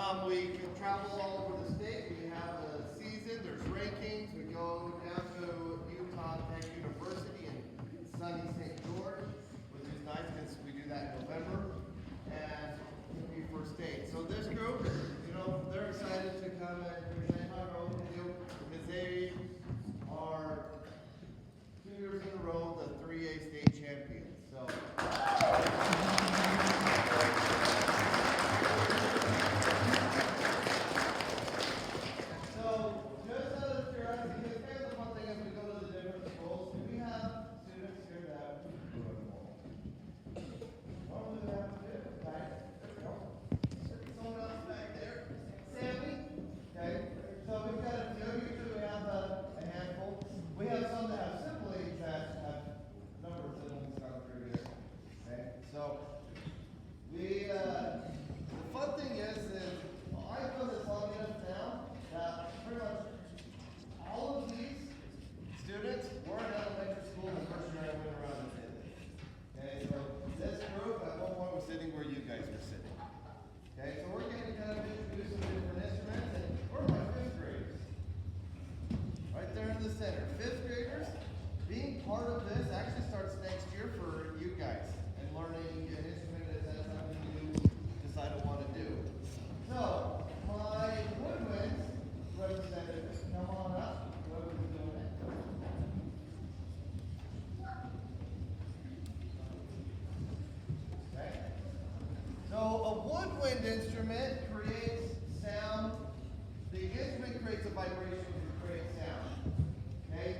We can travel all over the state. We have a season. There's rankings. We go down to Utah Tech University in sunny St. George, which is nice because we do that in November, and we for state. So this group, they're excited to come and present our overview because they are 2 years in a row the 3A state champions. Woodwind instrument creates sound. The instrument creates a vibration to create sound. Okay?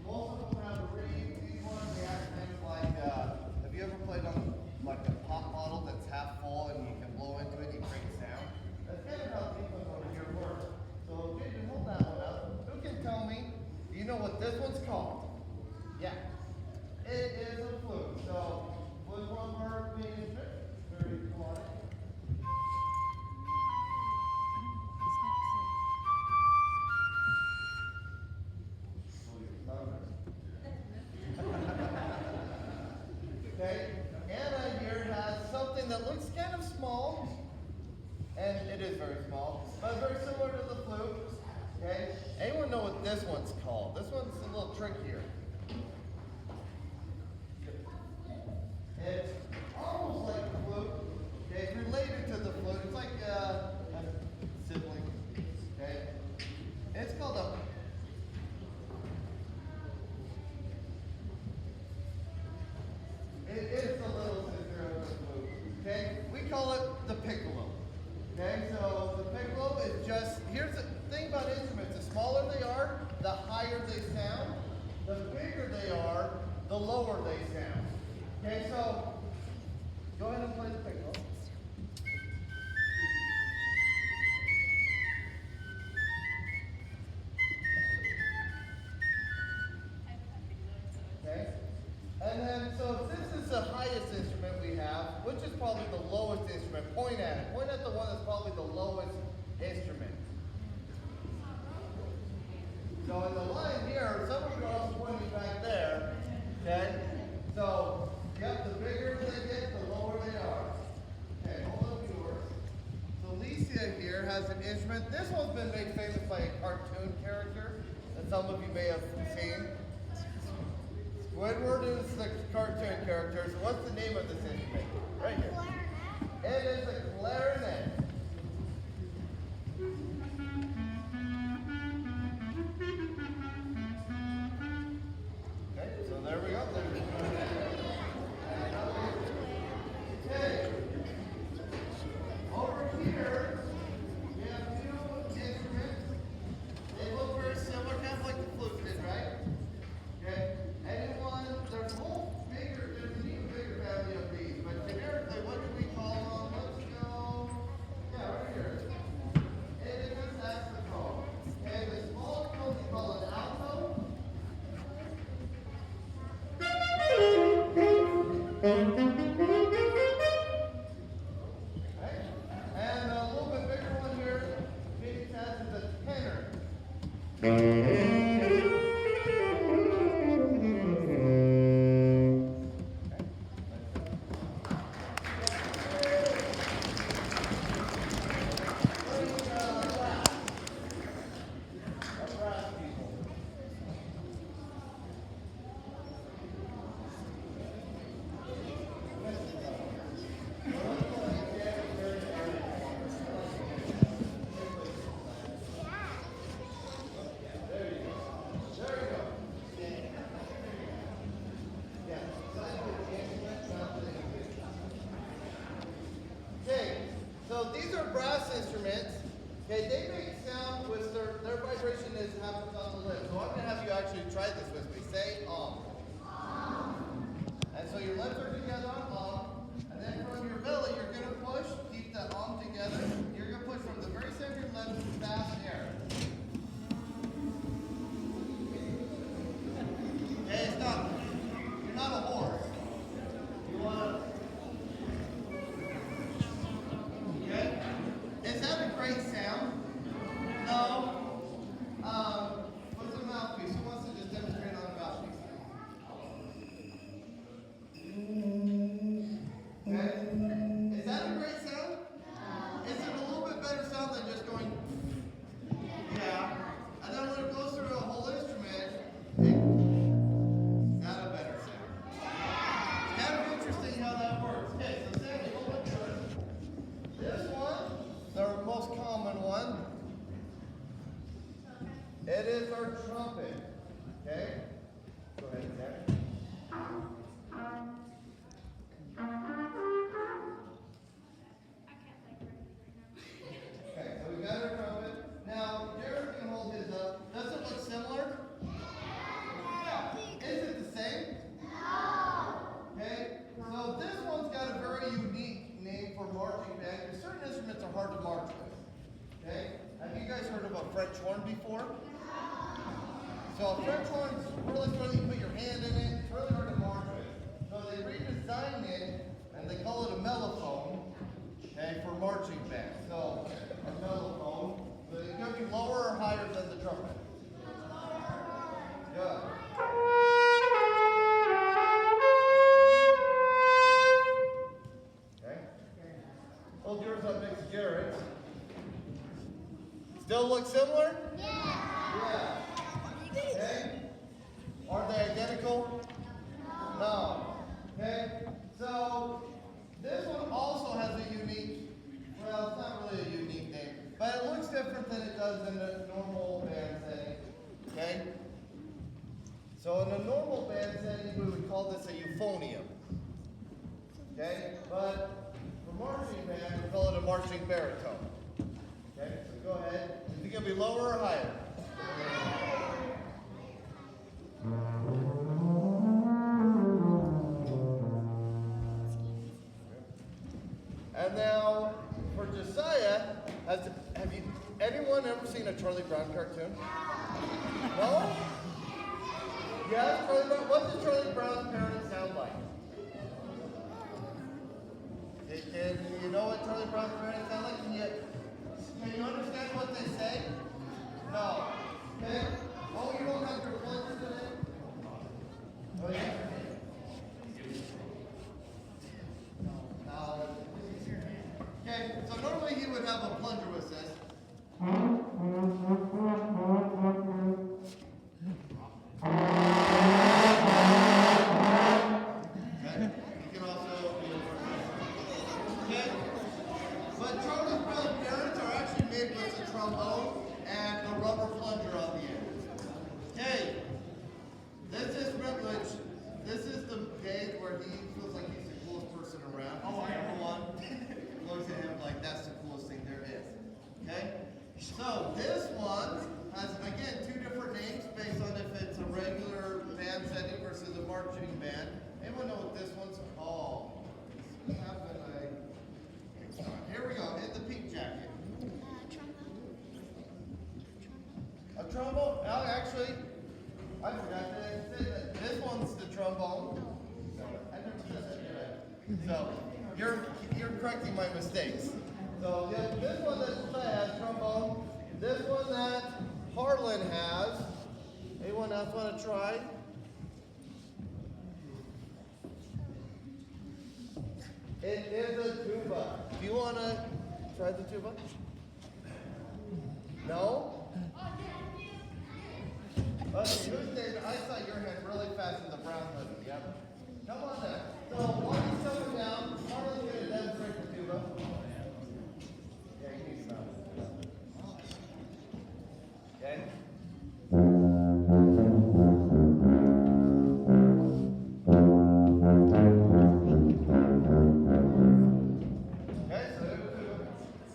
Most of them have a reed. These ones, they have things like, have you ever played on like a pop bottle that's half full and you can blow into it and you create sound? That's kind of how these ones over here work. So Jason, hold that one up. Who can tell me, do you know what this one's called? Yeah. It is a flute. So, flute one more main instrument. Very melodic. Okay, Anna here has something that looks kind of small, and it is very small, but very similar to the flute. Okay, anyone know what this one's called? This one's a little trickier. It's almost like the flute. Okay, it's related to the flute. It's like a sibling. Okay, it's called a. It is the little sister of the flute. Okay, we call it the piccolo. Okay, so the piccolo is just, here's the thing about instruments, the smaller they are, the higher they sound. The bigger they are, the lower they sound. Okay, so go ahead and play the piccolo. Okay, and then, so this is the highest instrument we have, which is probably the lowest instrument. Point at it. Point at the one that's probably the lowest instrument. So in the line here, some of you are also pointing back there. Okay? So, yep, the bigger they get, the lower they are. Okay, hold up yours. So Licia here has an instrument. This one's been made famous by a cartoon character that some of you may have seen. Squidward is the cartoon character. So what's the name of this instrument? Right here. It is a clarinet. Okay, so there we go. Okay. Over here, we have two instruments. They look very similar, kind of like the flute did, right? Okay. Anyone, there's a whole bigger, there's an even bigger family of these, but generically, what do we call them? Let's go, yeah, right here. It is a saxophone. Okay, the smallest one we call an alto. Okay. And a little bit bigger one here, Katie has is a tenor. these are brass instruments. Okay, they make sound with their vibration happens on the lips. So I'm going to have you actually try this with me. Say And so your lips are together on and then from your belly you're going to push, keep the together. You're going to push from the very center of your lips to fast air. Okay, stop. You're not a horse. You want to... Okay? Is that a great sound? No. What's a mouthpiece? Who wants to just demonstrate on a mouthpiece? Okay? Is that a great sound? No. Is it a little bit better sound than just going? Yeah. And then when it goes through a whole instrument, is that a better sound? It's kind of interesting how that works. Okay, so Sammy, hold on yours. This one, the most common one, it is our trumpet. Okay? Go ahead, Sammy. Okay, so we got our trumpet. Now, Jared can hold his up. Does it look similar? Yeah. Is it the same? No. Okay, so this one's got a very unique name for marching band because certain instruments are hard to march with. Okay? Have you guys heard of a French horn before? So a French horn's really, you put your hand in it, it's really hard to march with. So they redesigned it and they call it a mellophone, okay, for marching band. So a mellophone, so it could be lower or higher than the trumpet. Good. Okay. Hold yours up next to Jared's. Still look similar? Yeah. Okay. Are they identical? No. Okay. So this one also has a unique, well, it's not really a unique name, but it looks different than it does in the normal band setting. Okay. So in a normal band setting, we would call this a euphonium. Okay. But for marching band, we call it a marching baritone. Okay. So go ahead. Is it going to be lower or higher? And now, for Josiah, have anyone ever seen a Charlie Brown cartoon? No? Yeah, Charlie Brown. What does Charlie Brown's parents sound like? You know what Charlie Brown's parents sound like? Can you understand what they say? No. Okay? Oh, you don't have your plungers in it? Oh, yeah. Okay, so normally he would have a plunger with this. Okay, he can also be okay. But Charlie Brown's parents are actually made with a trombone and a rubber plunger on the end. Okay, this is the day where he feels like he's the coolest person around. Oh, everyone looks at him like that's the coolest thing there is. Okay? So this one has, again, two different names based on if it's a regular band setting versus a marching band. Anyone know what this one's called? Here we go. Hit the pink jacket. A trombone? Oh, actually, I forgot to say that this one's the trombone. I never said that. So you're correcting my mistakes. So yeah, this one that has trombone. This one that Harlan has. Anyone else want to try? It is a tuba. Do you want to try the tuba? No? Okay, who's David? I saw your hand really fast in the brown hoodie. Yep. Come on then. So while he's coming down, Harlan's going to demonstrate the tuba. Yeah, you need some. Okay. Okay, so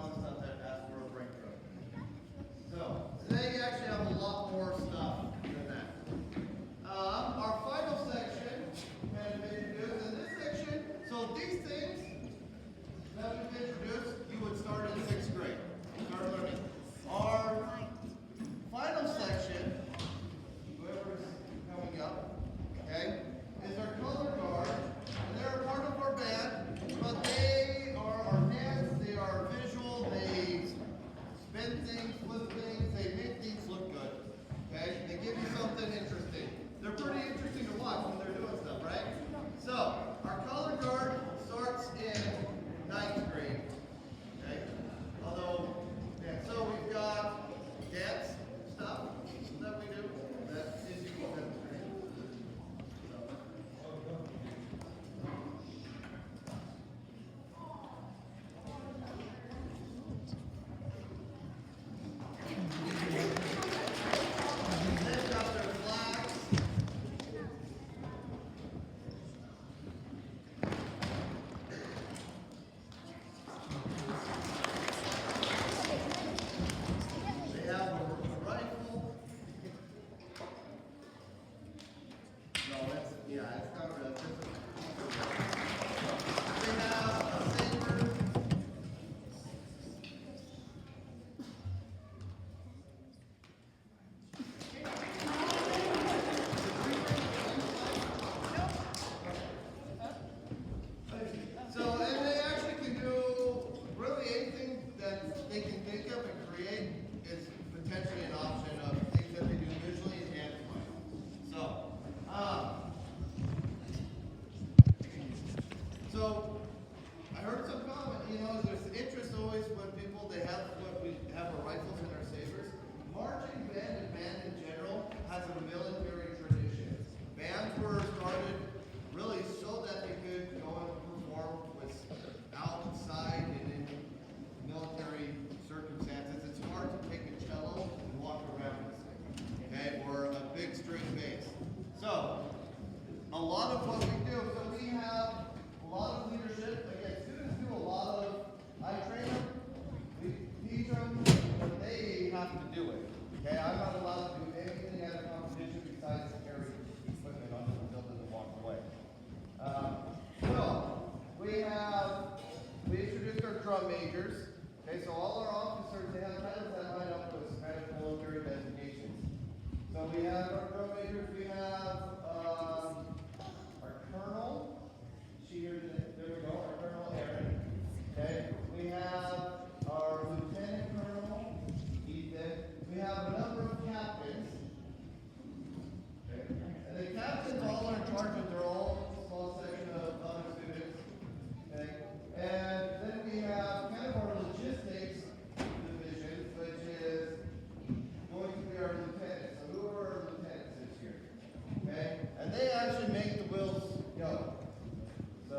common stuff that asks for a breakthrough. So, today you actually have a lot more stuff than that. Our final section has been introduced. In this section, so these things that we've introduced, you would start in 6th grade. Start learning. Our final section, whoever's coming up, okay, is our color guard. And they're a part of our band, but they are our dance, they are visual, they spin things, flip things, they make things look good. Okay? They give you something interesting. They're pretty interesting to watch when they're doing stuff, right? So, our color guard starts in 9th grade. Okay? Although, yeah, so we've got dance stuff that we do that is you can demonstrate. They've got their flags. They have a rifle. No, that's, yeah, it's not real. They have a saber. So, and they actually can do really anything that they can think of and create is potentially an option of things that they do visually and dance-wise. So I heard some comment, there's interest always when people, they have what we have our rifles and our sabers. Marching band and band in general has a military tradition. Bands were started really so that they could go and perform with outside and in military circumstances. It's hard to take a cello and walk around with it, okay, or a big string bass. So, a lot of what we do, so we have a lot of leadership. Again, students do a lot of, I train them, we teach them, but they have to do it. Okay, I'm not allowed to do anything at a competition besides carry equipment onto the building and walk away. So, we introduced our drum majors. Okay, so all our officers, they have titles that line up with kind of military designations. So we have our drum majors, we have our colonel. There we go, our Colonel Aaron. Okay, we have our Lieutenant Colonel Ethan. We have a number of captains. Okay, and the captains all are in charge of their own small section of other students. Okay, and then we have kind of our logistics division, which is going to be our lieutenants. So who are our lieutenants this year? Okay, and they actually make the wheels go. So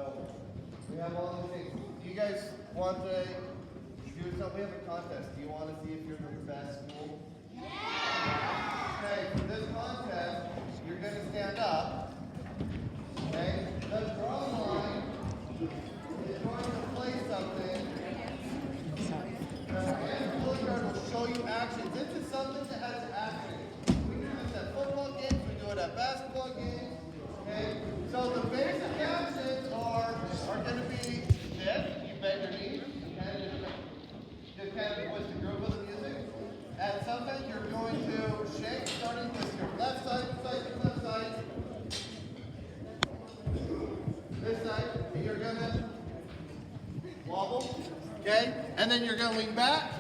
we have all these things. Do you guys want to do something? We have a contest. Do you want to see if you're the best school? Yeah! Okay, for this contest, you're going to stand up. Okay? The drum line is going to play something. And the color guard will show you action. This is something that has action. We do this at football games. We do it at basketball games. Okay? So the basic actions are going to be this. You bend your knees. Just kind of with the groove of the music. At some point, you're going to shake, starting with your left side, left side. This side. And you're going to wobble. Okay? And then you're going to lean back.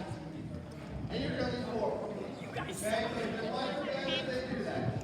And you're going to lean forward. Okay? So just like the dance, they do that.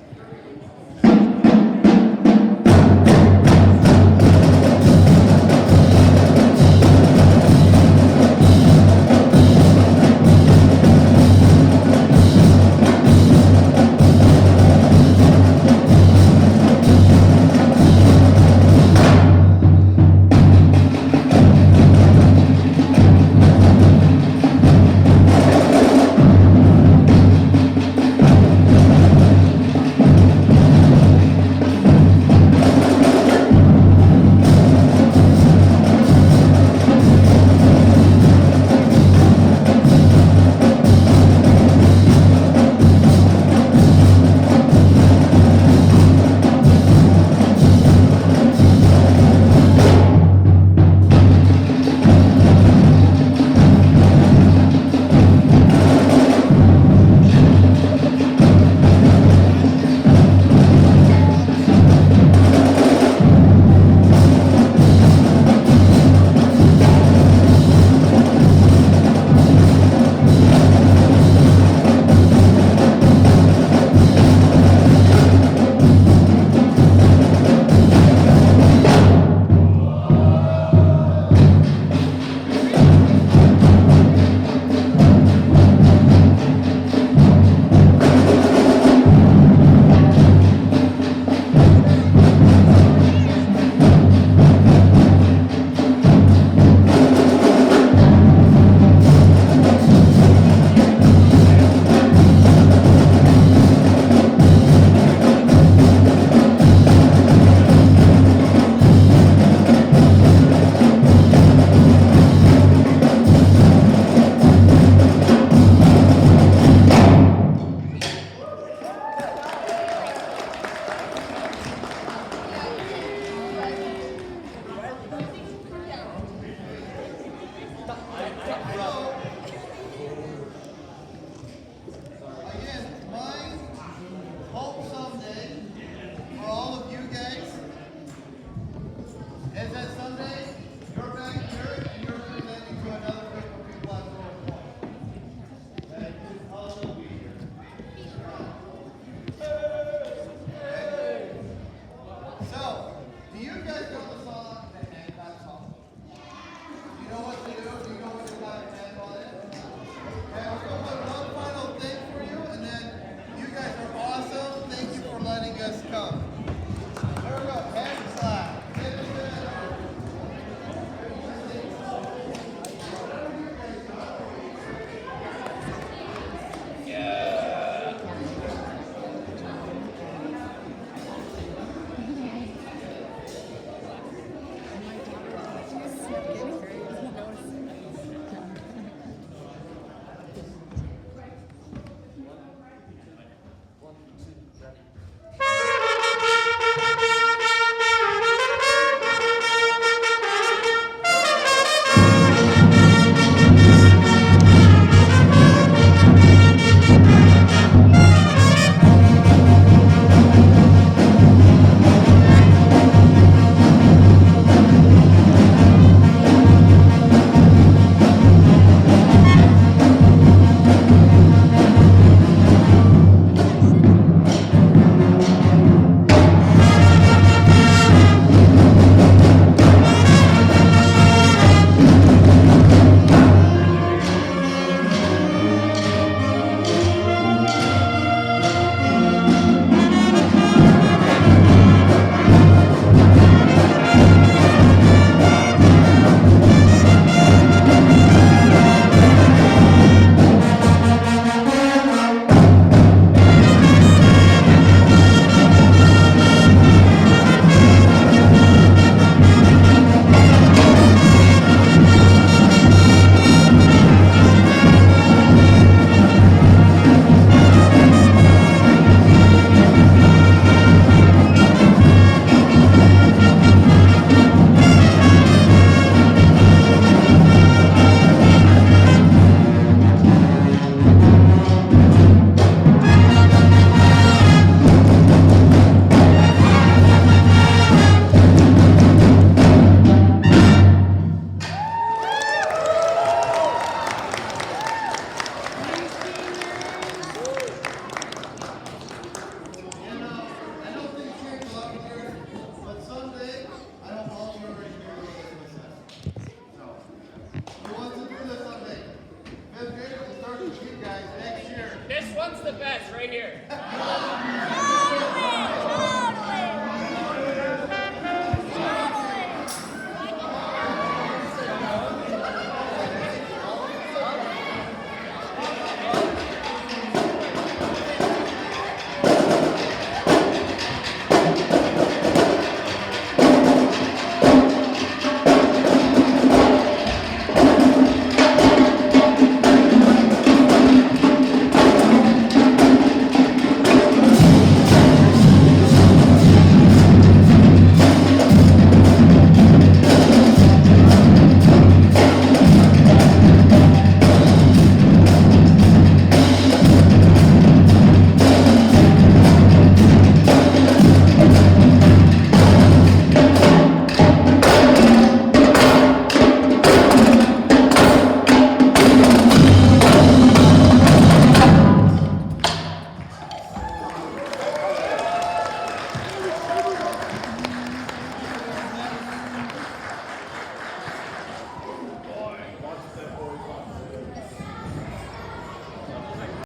one's the best? Right here.